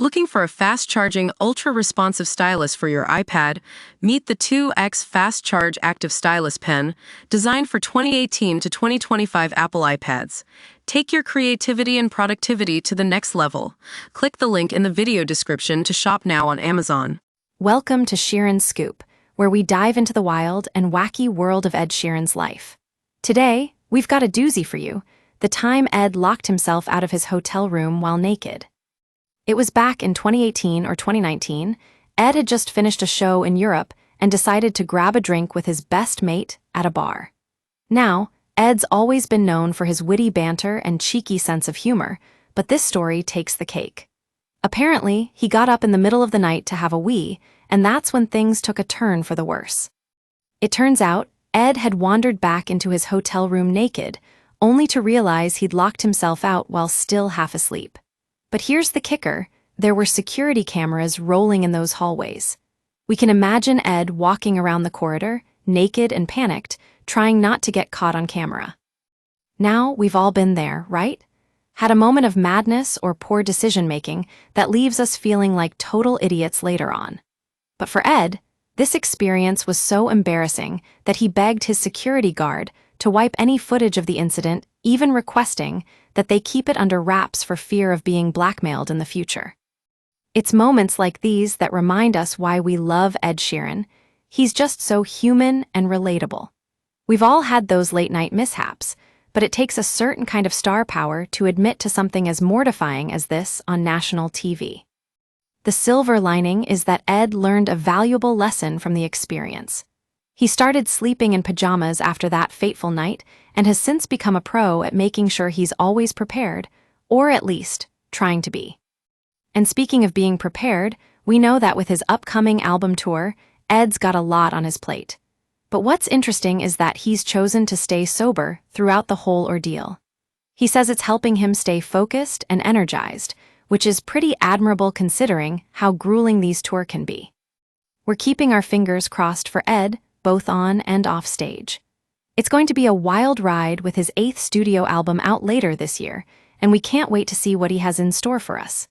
Looking for a fast-charging, ultra-responsive stylus for your iPad? Meet the 2X Fast Charge Active Stylus Pen, designed for 2018 to 2025 Apple iPads. Take your creativity and productivity to the next level. Click the link in the video description to shop now on Amazon. Welcome to Sheeran's Scoop, where we dive into the wild and wacky world of Ed Sheeran's life. Today, we've got a doozy for you: the time Ed locked himself out of his hotel room while naked. It was back in 2018 or 2019. Ed had just finished a show in Europe and decided to grab a drink with his best mate at a bar. Now, Ed's always been known for his witty banter and cheeky sense of humor, but this story takes the cake. Apparently, he got up in the middle of the night to have a wee, and that's when things took a turn for the worse. It turns out, Ed had wandered back into his hotel room naked, only to realize he'd locked himself out while still half asleep. But here's the kicker: there were security cameras rolling in those hallways. We can imagine Ed walking around the corridor, naked and panicked, trying not to get caught on camera. Now, we've all been there, right? Had a moment of madness or poor decision-making that leaves us feeling like total idiots later on. But for Ed, this experience was so embarrassing that he begged his security guard to wipe any footage of the incident, even requesting that they keep it under wraps for fear of being blackmailed in the future. It's moments like these that remind us why we love Ed Sheeran. He's just so human and relatable. We've all had those late-night mishaps, but it takes a certain kind of star power to admit to something as mortifying as this on national TV. The silver lining is that Ed learned a valuable lesson from the experience. He started sleeping in pajamas after that fateful night and has since become a pro at making sure he's always prepared, or at least trying to be. And speaking of being prepared, we know that with his upcoming album tour, Ed's got a lot on his plate. But what's interesting is that he's chosen to stay sober throughout the whole ordeal. He says it's helping him stay focused and energized, which is pretty admirable considering how grueling these tours can be. We're keeping our fingers crossed for Ed, both on and off stage. It's going to be a wild ride with his 8th studio album out later this year, and we can't wait to see what he has in store for us.